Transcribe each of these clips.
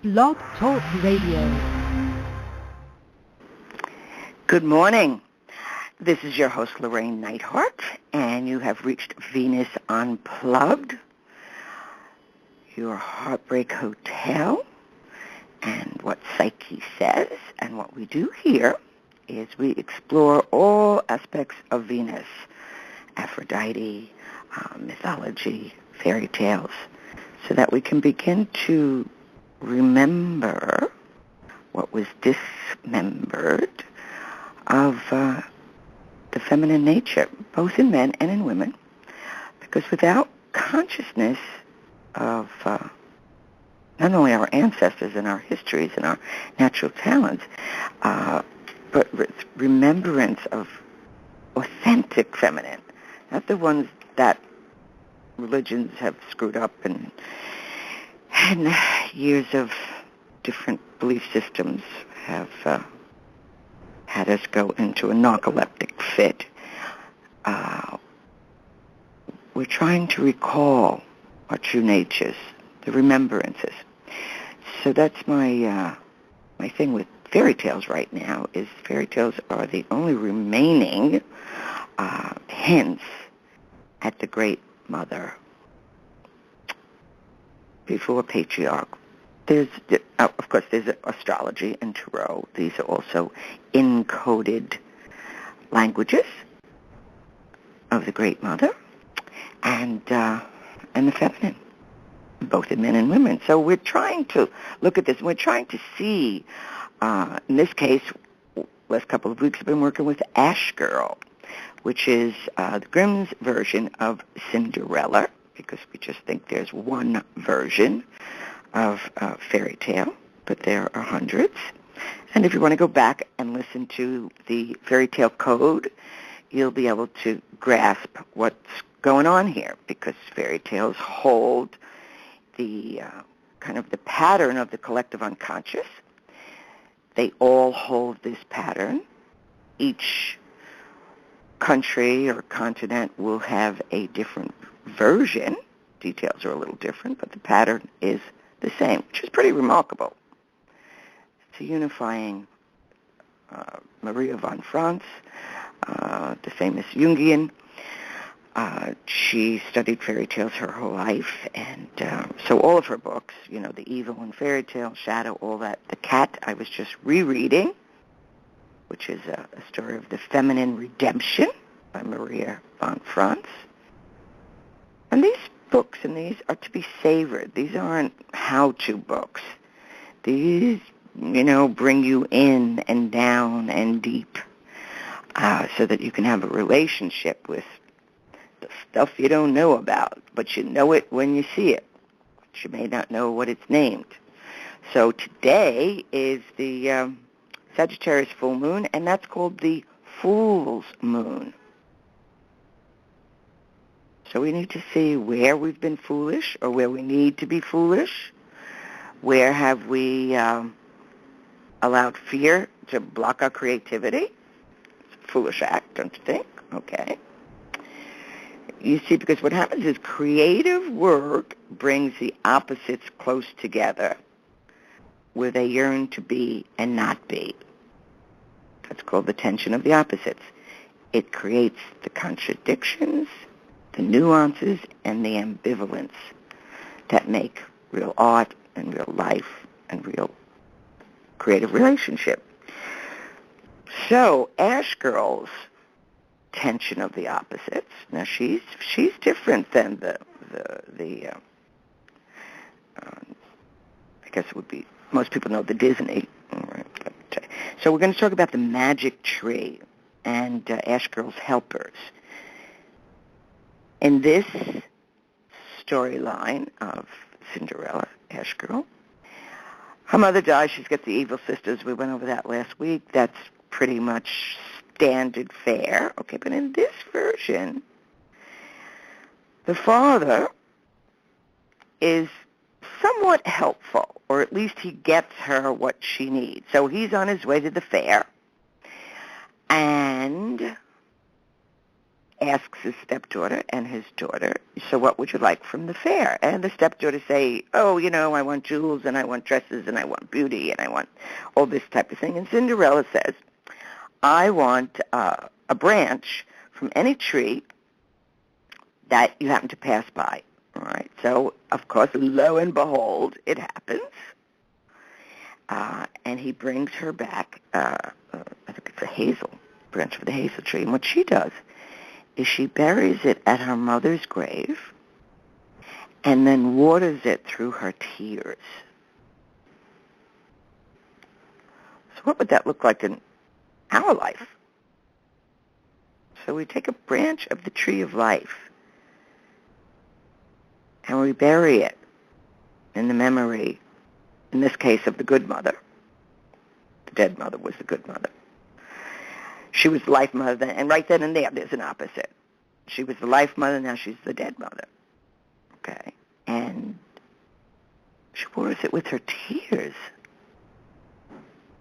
Blog Talk Radio. Good morning. This is your host, Llorraine Neithardt, and you have reached Venus Unplugged, your heartbreak hotel. And what Psyche says, and what we do here is we explore all aspects of Venus, Aphrodite, mythology, fairy tales, so that we can begin to remember what was dismembered of the feminine nature, both in men and in women, because without consciousness of not only our ancestors and our histories and our natural talents, but with remembrance of authentic feminine, not the ones that religions have screwed up and years of different belief systems have had us go into a narcoleptic fit. We're trying to recall our true natures, the remembrances. So that's my thing with fairy tales right now, is fairy tales are the only remaining hints at the great mother before patriarch. There's, of course, there's astrology and tarot. These are also encoded languages of the great mother and the feminine, both in men and women. So we're trying to look at this, and we're trying to see, in this case, last couple of weeks I've been working with Ash Girl, which is the Grimm's version of Cinderella, because we just think there's one version of fairy tale, but there are hundreds. And if you want to go back and listen to the fairy tale code, you'll be able to grasp what's going on here, because fairy tales hold the kind of the pattern of the collective unconscious. They all hold this pattern. Each country or continent will have a different version. Details are a little different, but the pattern is the same, which is pretty remarkable. It's a unifying Maria von Franz, the famous Jungian. She studied fairy tales her whole life, and so all of her books, you know, The Evil and Fairy Tale, Shadow, all that. The Cat I was just rereading, which is a story of the feminine redemption by Maria von Franz. And these books and these are to be savored. These aren't how-to books. These, you know, bring you in and down and deep, so that you can have a relationship with the stuff you don't know about, but you know it when you see it, but you may not know what it's named. So today is the Sagittarius full moon, and that's called the Fool's Moon. So we need to see where we've been foolish or where we need to be foolish. Where have we allowed fear to block our creativity? It's a foolish act, don't you think? Okay. You see, because what happens is creative work brings the opposites close together where they yearn to be and not be. That's called the tension of the opposites. It creates the contradictions, the nuances, and the ambivalence that make real art and real life and real creative relationship. So Ash Girl's tension of the opposites. Now she's different than the I guess it would be, most people know the Disney. So we're going to talk about the magic tree and Ash Girl's helpers. In this storyline of Cinderella, Ash Girl, her mother dies. She's got the evil sisters. We went over that last week. That's pretty much standard fare. Okay, but in this version, the father is somewhat helpful, or at least he gets her what she needs. So he's on his way to the fair, and asks his stepdaughter and his daughter, so what would you like from the fair? And the stepdaughter say, oh, I want jewels, and I want dresses, and I want beauty, and I want all this type of thing. And Cinderella says, I want a branch from any tree that you happen to pass by. All right. So, of course, lo and behold, it happens. And he brings her back, I think it's a hazel, branch of the hazel tree. And what she does is she buries it at her mother's grave and then waters it through her tears. So what would that look like in our life? So we take a branch of the tree of life and we bury it in the memory, in this case, of the good mother. The dead mother was the good mother. She was the life mother, and right then and there's an opposite. She was the life mother, now she's the dead mother. Okay? And she waters it with her tears,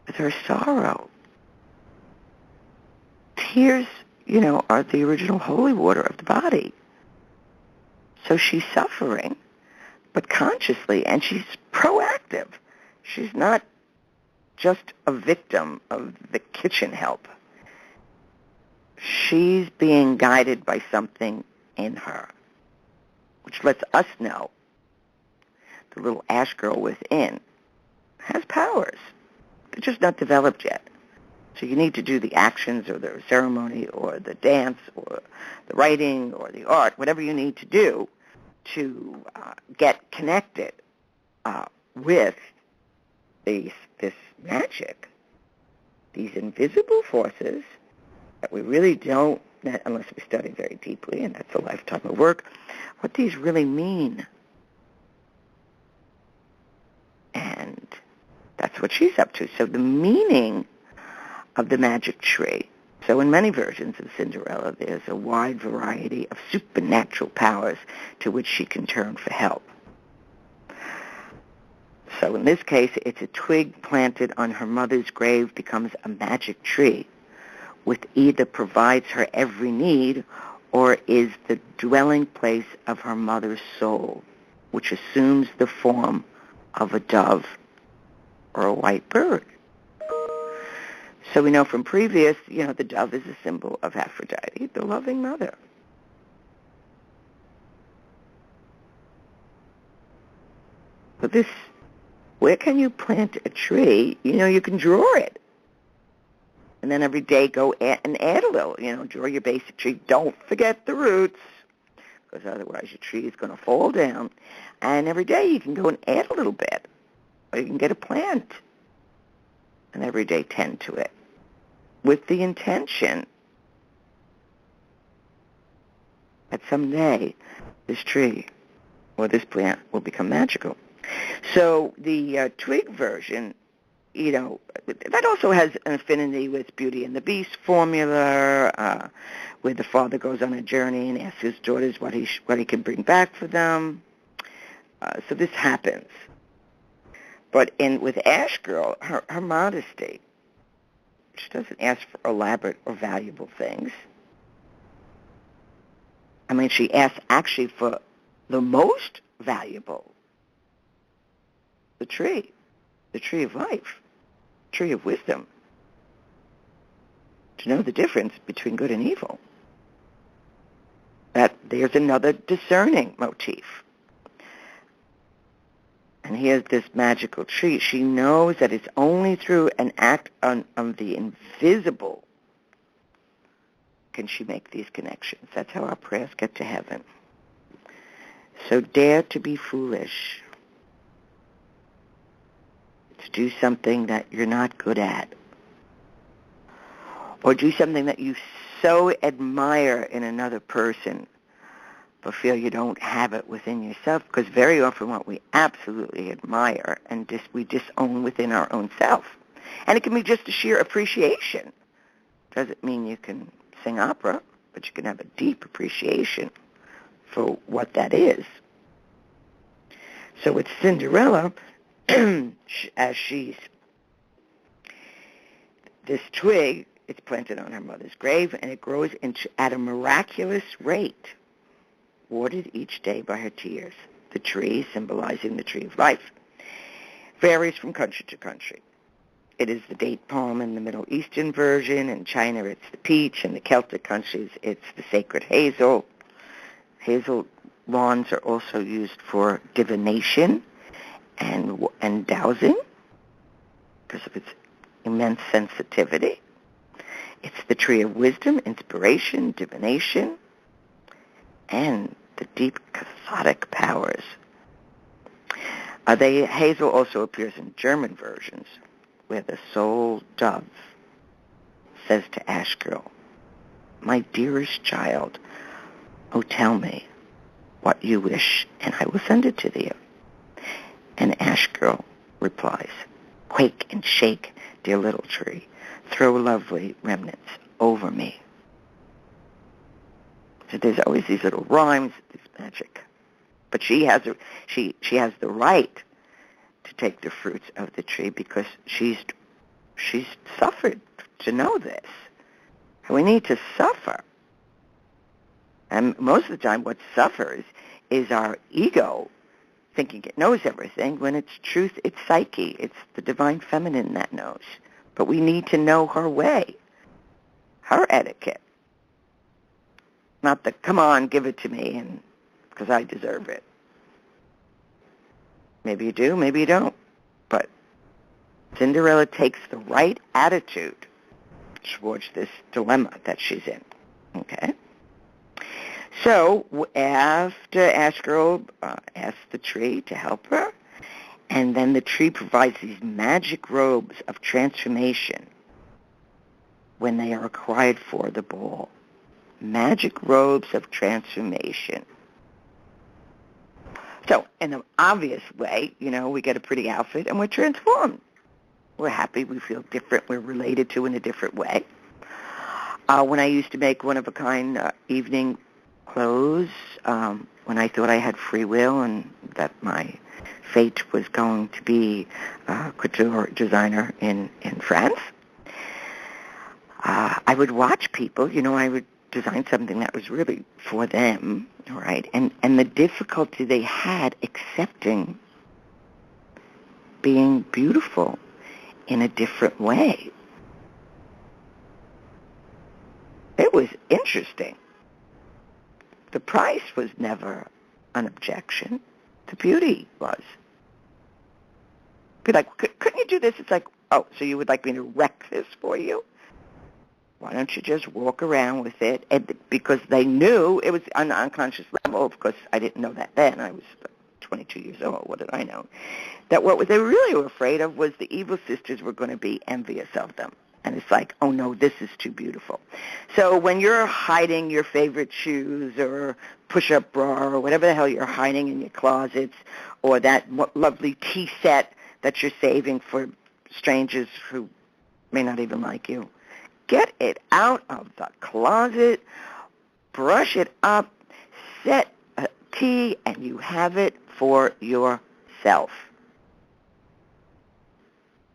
with her sorrow. Tears, are the original holy water of the body. So she's suffering, but consciously, and she's proactive. She's not just a victim of the kitchen help. She's being guided by something in her, which lets us know the little ash girl within has powers. They're just not developed yet. So you need to do the actions or the ceremony or the dance or the writing or the art, whatever you need to do to get connected with this magic, these invisible forces that we really don't, unless we study very deeply, and that's a lifetime of work, what these really mean. And that's what she's up to. So the meaning of the magic tree. So in many versions of Cinderella, there's a wide variety of supernatural powers to which she can turn for help. So in this case, it's a twig planted on her mother's grave becomes a magic tree, which either provides her every need or is the dwelling place of her mother's soul, which assumes the form of a dove or a white bird. So we know from previous, the dove is a symbol of Aphrodite, the loving mother. But where can you plant a tree? You can draw it. And then every day go and add a little, draw your basic tree. Don't forget the roots, because otherwise your tree is going to fall down. And every day you can go and add a little bit, or you can get a plant, and every day tend to it, with the intention that someday this tree or this plant will become magical. So the twig version, that also has an affinity with Beauty and the Beast formula, where the father goes on a journey and asks his daughters what he can bring back for them. So this happens. But with Ash Girl, her modesty, she doesn't ask for elaborate or valuable things. I mean, she asks actually for the most valuable, the tree of life, tree of wisdom, to know the difference between good and evil. That there's another discerning motif. And here's this magical tree. She knows that it's only through an act of the invisible can she make these connections. That's how our prayers get to heaven. So dare to be foolish, to do something that you're not good at, or do something that you so admire in another person but feel you don't have it within yourself, because very often what we absolutely admire and we disown within our own self. And it can be just a sheer appreciation. Doesn't mean you can sing opera, but you can have a deep appreciation for what that is. So with Cinderella, as this twig It's planted on her mother's grave, and it grows at a miraculous rate, watered each day by her tears. The tree, symbolizing the tree of life, varies from country to country. It is the date palm in the Middle Eastern version. In China, it's the peach. In the Celtic countries, it's the sacred hazel. Hazel lawns are also used for divination and dowsing because of its immense sensitivity. It's the tree of wisdom, inspiration, divination, and the deep cathartic powers. Hazel also appears in German versions, where the soul dove says to Ash Girl, "My dearest child, oh, tell me what you wish, and I will send it to thee." And Ash Girl replies, "Quake and shake, dear little tree, throw lovely remnants over me." So there's always these little rhymes, this magic. But she has the right to take the fruits of the tree because she's suffered to know this. And we need to suffer. And most of the time what suffers is our ego thinking it knows everything, when it's truth, it's psyche. It's the divine feminine that knows. But we need to know her way, her etiquette. Not the, come on, give it to me, and because I deserve it. Maybe you do, maybe you don't. But Cinderella takes the right attitude towards this dilemma that she's in. Okay? So after Ash Girl asks the tree to help her, and then the tree provides these magic robes of transformation when they are required for the ball. Magic robes of transformation. So in an obvious way, we get a pretty outfit and we're transformed. We're happy, we feel different, we're related to in a different way. When I used to make one-of-a-kind evening clothes, when I thought I had free will and that my fate was going to be a couture designer in France, I would watch people, I would design something that was really for them, right? And the difficulty they had accepting being beautiful in a different way. It was interesting. The price was never an objection. The beauty was. Be like, couldn't you do this? It's like, oh, so you would like me to wreck this for you? Why don't you just walk around with it? And because they knew it was on an unconscious level. Of course, I didn't know that then. I was 22 years old. What did I know? That what they really were afraid of was the evil sisters were going to be envious of them. And it's like, oh, no, this is too beautiful. So when you're hiding your favorite shoes or push-up bra or whatever the hell you're hiding in your closets, or that lovely tea set that you're saving for strangers who may not even like you, get it out of the closet, brush it up, set a tea, and you have it for yourself.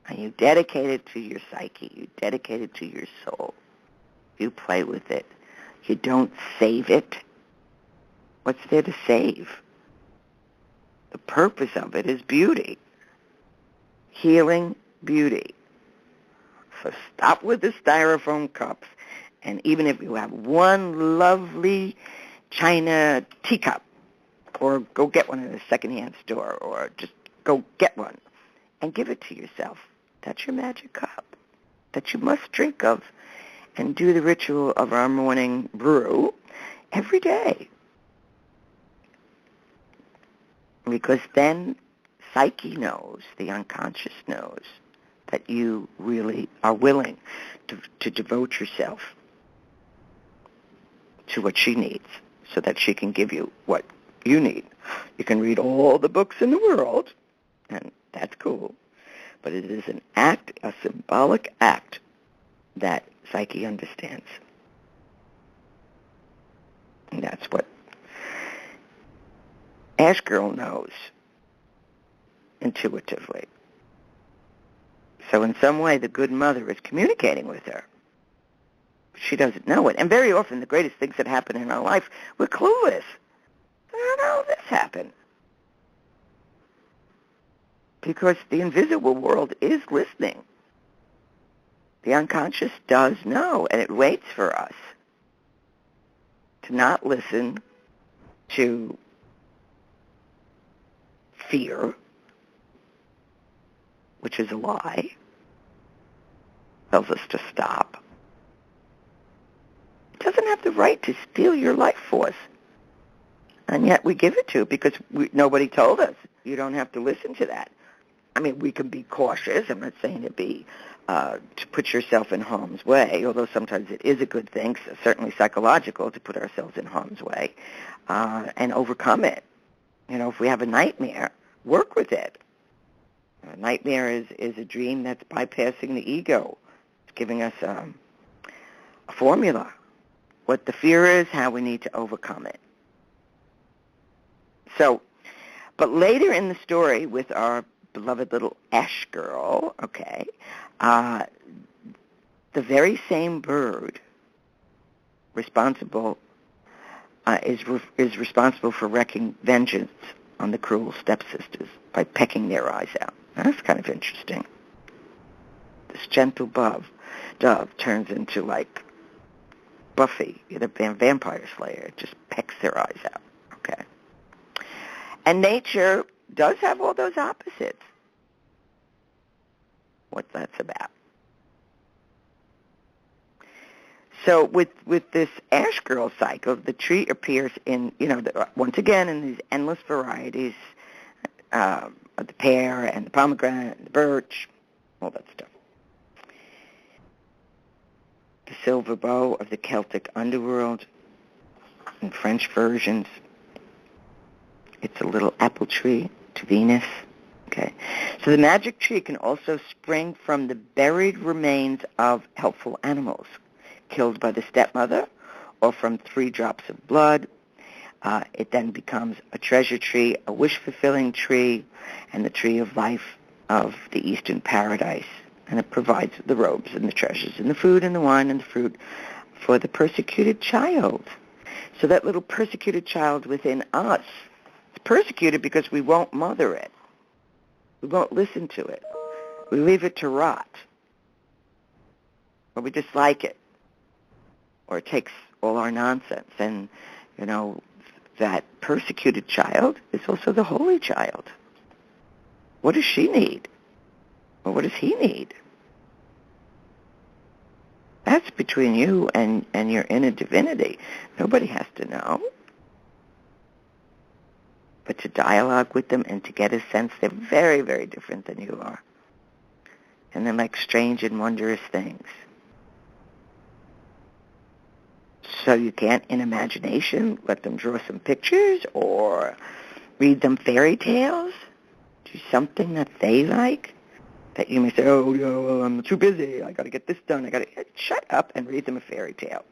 And you dedicate it to your psyche. You dedicate it to your soul. You play with it. You don't save it. What's there to save? The purpose of it is beauty. Healing beauty. So stop with the styrofoam cups. And even if you have one lovely china teacup, or go get one in a secondhand store, or just go get one and give it to yourself. That's your magic cup that you must drink of and do the ritual of our morning brew every day. Because then psyche knows, the unconscious knows, that you really are willing to devote yourself to what she needs so that she can give you what you need. You can read all the books in the world, and that's cool. But it is an act, a symbolic act, that psyche understands. And that's what Ash Girl knows intuitively. So in some way, the good mother is communicating with her She doesn't know it. And very often the greatest things that happen in our life, we're clueless. How did all this happen? Because the invisible world is listening. The unconscious does know, and it waits for us to not listen to fear, which is a lie, tells us to stop. It doesn't have the right to steal your life force, and yet we give it to because nobody told us. You don't have to listen to that. I mean, we can be cautious. I'm not saying to put yourself in harm's way, although sometimes it is a good thing, certainly psychological, to put ourselves in harm's way and overcome it. If we have a nightmare, work with it. A nightmare is a dream that's bypassing the ego. It's giving us a formula, what the fear is, how we need to overcome it. So, but later in the story with our beloved little Ash girl, the very same bird responsible is responsible for wreaking vengeance on the cruel stepsisters by pecking their eyes out. Now, that's kind of interesting. This gentle dove turns into like Buffy, the vampire slayer. It just pecks their eyes out. Okay. And nature does have all those opposites. What that's about. So with this Ash Girl cycle, the tree appears in, once again in these endless varieties of the pear and the pomegranate and the birch, all that stuff. The silver bow of the Celtic underworld in French versions. It's a little apple tree to Venus. Okay. So the magic tree can also spring from the buried remains of helpful animals killed by the stepmother or from 3 drops of blood. It then becomes a treasure tree, a wish-fulfilling tree, and the tree of life of the Eastern paradise. And it provides the robes and the treasures and the food and the wine and the fruit for the persecuted child. So that little persecuted child within us is persecuted because we won't mother it. We won't listen to it. We leave it to rot. Or we dislike it. Or it takes all our nonsense. And, that persecuted child is also the holy child. What does she need? Or what does he need? That's between you and your inner divinity. Nobody has to know. But to dialogue with them and to get a sense they're very, very different than you are. And they're like strange and wondrous things. So you can't, in imagination, let them draw some pictures or read them fairy tales. Do something that they like. That you may say, I'm too busy. I got to get this done. Shut up and read them a fairy tale.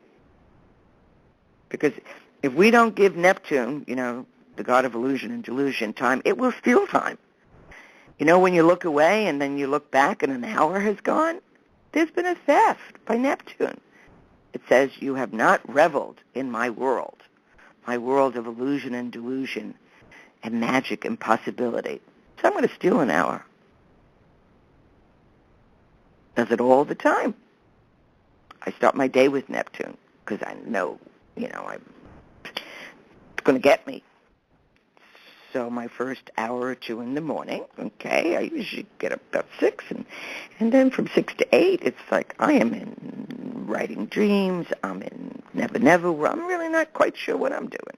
Because if we don't give Neptune, the god of illusion and delusion, time, it will steal time. When you look away and then you look back and an hour has gone, there's been a theft by Neptune. It says, you have not reveled in my world of illusion and delusion and magic and possibility. So I'm going to steal an hour. Does it all the time. I start my day with Neptune because I know, it's going to get me. So my first hour or 2 in the morning, I usually get up about 6, and then from 6 to 8, it's like I am in writing dreams, I'm in Never Never, where I'm really not quite sure what I'm doing.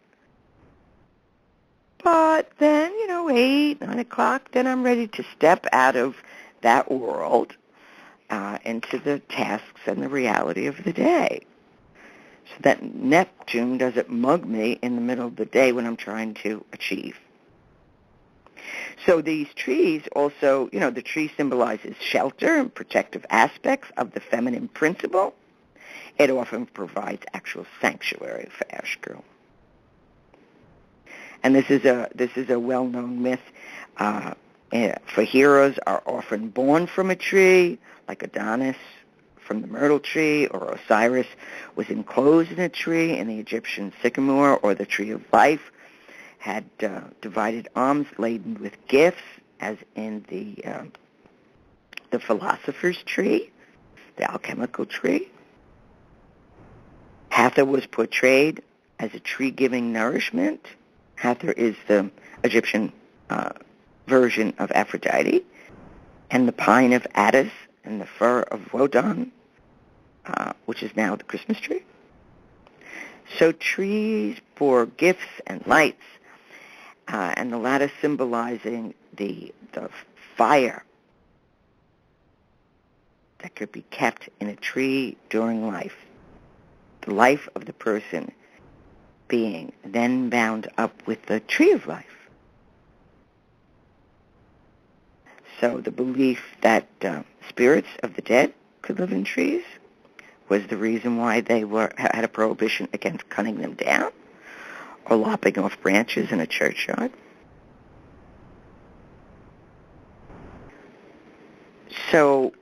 But then, 8, 9 o'clock, then I'm ready to step out of that world into the tasks and the reality of the day. So that Neptune doesn't mug me in the middle of the day when I'm trying to achieve. So these trees also, the tree symbolizes shelter and protective aspects of the feminine principle. It often provides actual sanctuary for Ash Girl. And this is a well-known myth. For heroes are often born from a tree, like Adonis from the myrtle tree, or Osiris was enclosed in a tree, and the Egyptian sycamore, or the tree of life, had divided arms laden with gifts, as in the philosopher's tree, the alchemical tree. Hathor was portrayed as a tree giving nourishment. Hathor is the Egyptian version of Aphrodite, and the pine of Attis and the fir of Wodan, which is now the Christmas tree. So trees for gifts and lights, and the latter symbolizing the fire that could be kept in a tree during life. The life of the person being then bound up with the tree of life. So the belief that spirits of the dead could live in trees was the reason why they had a prohibition against cutting them down or lopping off branches in a churchyard. So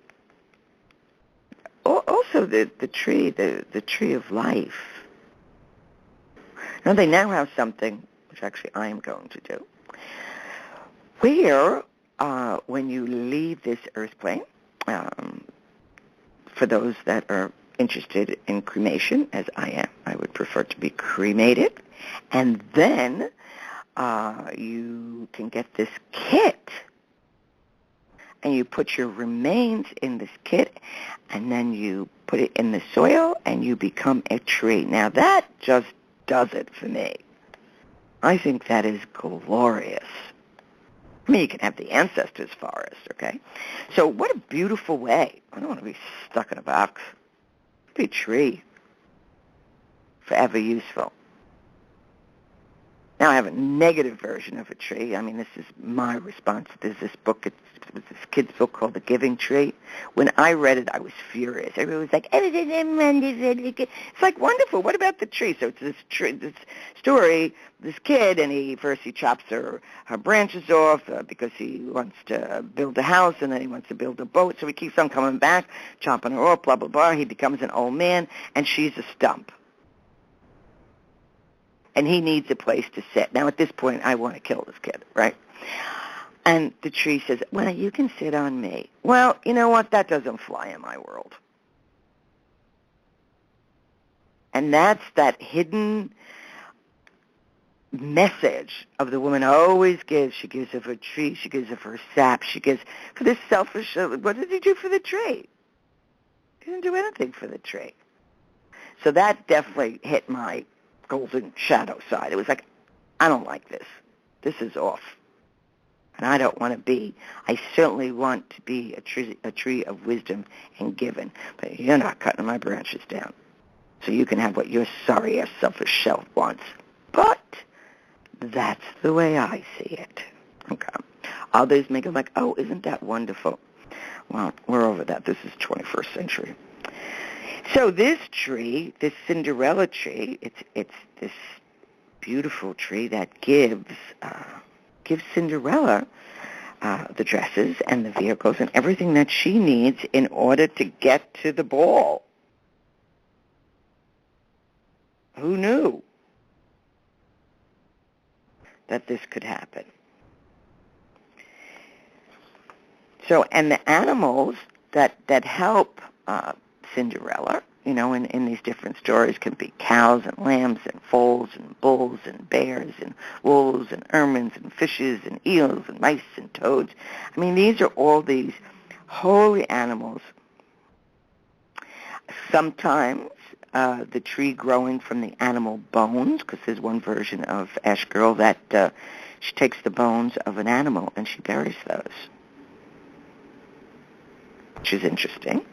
also the tree of life. Now they now have something, which actually I am going to do, where when you leave this earth plane, for those that are interested in cremation, as I am, I would prefer to be cremated, and then you can get this kit, and you put your remains in this kit, and then you put it in the soil, and you become a tree. Now that just does it for me. I think that is glorious. I mean, you can have the ancestors' forest, okay? So what a beautiful way. I don't want to be stuck in a box. Be a tree. Forever useful. Now I have a negative version of a tree. I mean, this is my response. There's this book, it was this kid's book called The Giving Tree. When I read it, I was furious. Everybody was like, it's like wonderful. What about the tree? So it's this tree, this story, this kid, and he chops her branches off because he wants to build a house, and then he wants to build a boat. So he keeps on coming back, chopping her off, blah, blah, blah. He becomes an old man, and she's a stump. And he needs a place to sit. Now, at this point, I want to kill this kid, right? And the tree says, well, you can sit on me. Well, you know what? That doesn't fly in my world. And that's that hidden message of the woman always gives. She gives of her tree. She gives of her sap. She gives for this selfish, what did he do for the tree? He didn't do anything for the tree. So that definitely hit my golden shadow side. It was like, I don't like this. This is off. And I don't want to be. I certainly want to be a tree of wisdom and given. But you're not cutting my branches down. So you can have what your sorry-ass selfish self wants. But that's the way I see it. Okay. Others make it like, oh, isn't that wonderful? Well, we're over that. This is 21st century. So this tree, this Cinderella tree, it's this beautiful tree that gives Cinderella the dresses and the vehicles and everything that she needs in order to get to the ball. Who knew that this could happen? So, and the animals that help Cinderella, you know, in these different stories can be cows and lambs and foals and bulls and bears and wolves and ermines and fishes and eels and mice and toads. I mean, these are all these holy animals. Sometimes the tree growing from the animal bones, because there's one version of Ash Girl that she takes the bones of an animal and she buries those, which is interesting.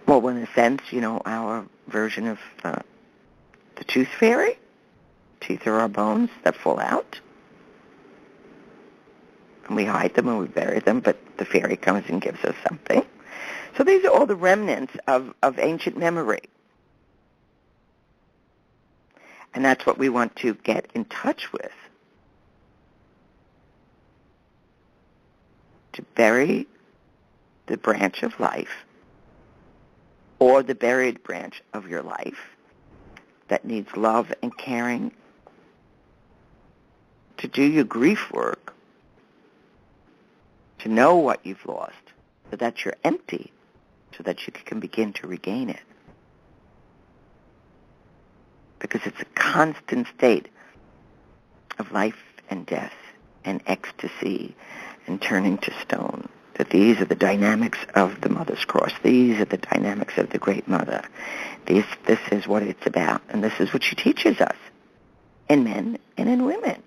Well, in a sense, you know, our version of the tooth fairy. Teeth are our bones that fall out. And we hide them and we bury them, but the fairy comes and gives us something. So these are all the remnants of ancient memory. And that's what we want to get in touch with. To bury the branch of life or the buried branch of your life that needs love and caring, to do your grief work, to know what you've lost, so that you're empty, so that you can begin to regain it. Because it's a constant state of life and death and ecstasy and turning to stone. That these are the dynamics of the Mother's Cross. These are the dynamics of the Great Mother. This is what it's about, and this is what she teaches us, in men and in women.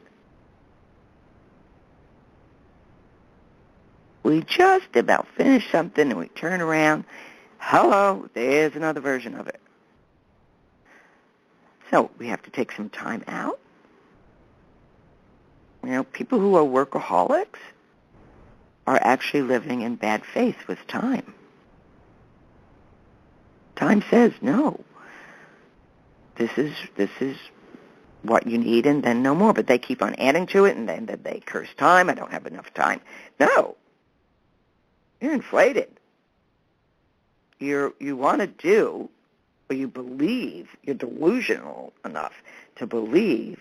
We just about finish something and we turn around. Hello, there's another version of it. So we have to take some time out. You know, people who are workaholics are actually living in bad faith with time. Time says, no, this is what you need and then no more. But they keep on adding to it and then they curse time. I don't have enough time. No. You're inflated. You want to do, or you believe, you're delusional enough to believe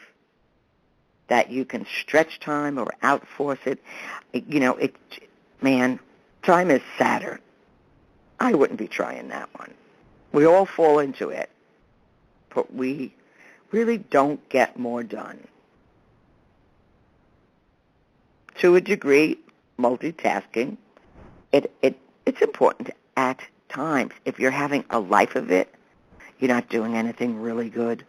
that you can stretch time or outforce it. You know, man, time is Saturn. I wouldn't be trying that one. We all fall into it, but we really don't get more done. To a degree, multitasking, it's important at times. If you're having a life of it, you're not doing anything really good.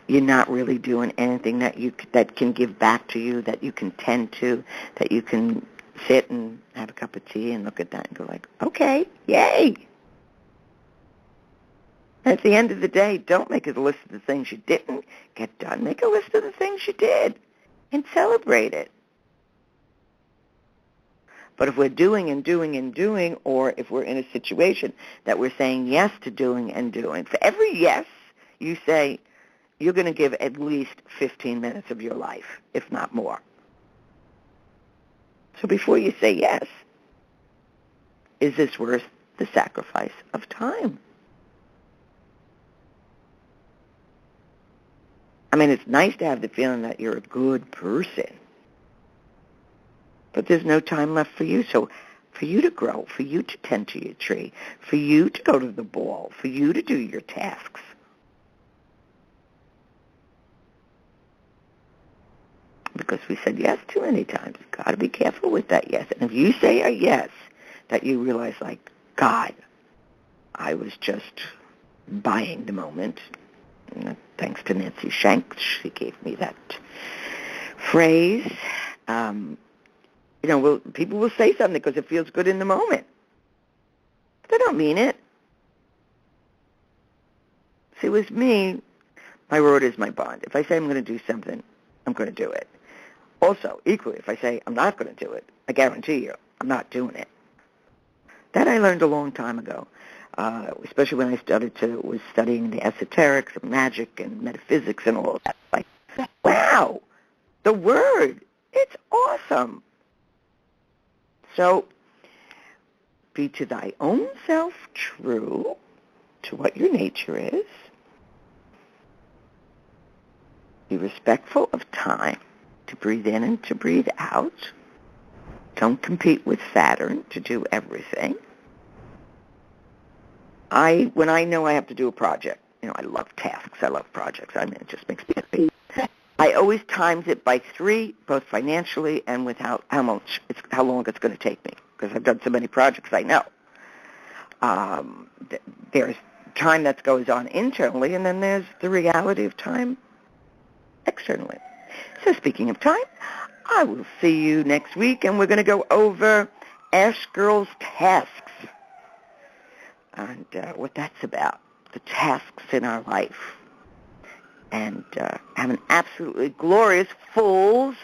You're not really doing anything that can give back to you, that you can tend to, that you can sit and have a cup of tea and look at that and go like, okay, yay. At the end of the day, don't make a list of the things you didn't get done. Make a list of the things you did and celebrate it. But if we're doing and doing and doing, or if we're in a situation that we're saying yes to doing and doing, for every yes you say, you're going to give at least 15 minutes of your life, if not more. So before you say yes, is this worth the sacrifice of time? I mean, it's nice to have the feeling that you're a good person, but there's no time left for you. So for you to grow, for you to tend to your tree, for you to go to the ball, for you to do your tasks, because we said yes too many times. You've got to be careful with that yes. And if you say a yes, that you realize, like, God, I was just buying the moment. And thanks to Nancy Shanks, she gave me that phrase. People will say something because it feels good in the moment. But they don't mean it. See, with me, my word is my bond. If I say I'm going to do something, I'm going to do it. Also, equally, if I say I'm not going to do it, I guarantee you, I'm not doing it. That I learned a long time ago, especially when I was studying the esoterics of magic and metaphysics and all of that. Like, wow, the word, it's awesome. So, be to thy own self true to what your nature is. Be respectful of time, to breathe in and to breathe out. Don't compete with Saturn to do everything. When I know I have to do a project, I love tasks, I love projects. I mean, it just makes me happy. I always times it by 3, both financially and with how long it's going to take me, because I've done so many projects. I know there's time that goes on internally, and then there's the reality of time externally. So speaking of time, I will see you next week, and we're going to go over Ash Girl's tasks and what that's about, the tasks in our life, and have an absolutely glorious fool,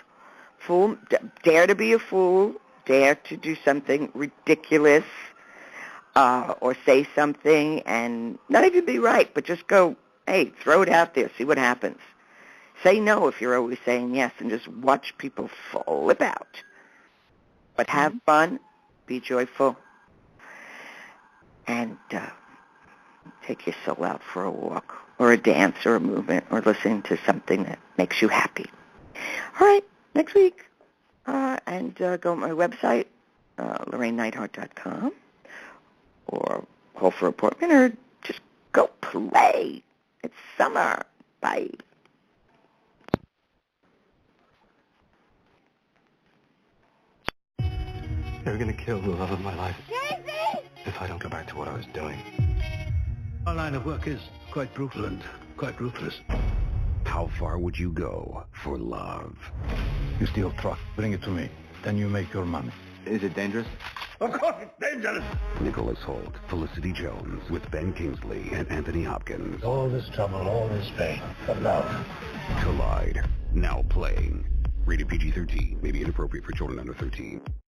dare to be a fool, dare to do something ridiculous, or say something and not even be right, but just go, hey, throw it out there, see what happens. Say no if you're always saying yes, and just watch people flip out. But have fun, be joyful, and take your soul out for a walk or a dance or a movement or listen to something that makes you happy. All right, next week. And go to my website, LlorainneNeithardt.com, or call for appointment, or just go play. It's summer. Bye. They're going to kill the love of my life. Casey! If I don't go back to what I was doing. Our line of work is quite brutal and quite ruthless. How far would you go for love? You steal truck, bring it to me. Then you make your money. Is it dangerous? Of course it's dangerous! Nicholas Hoult, Felicity Jones, with Ben Kingsley and Anthony Hopkins. All this trouble, all this pain, for love. Collide. Now playing. Rated PG-13. May be inappropriate for children under 13.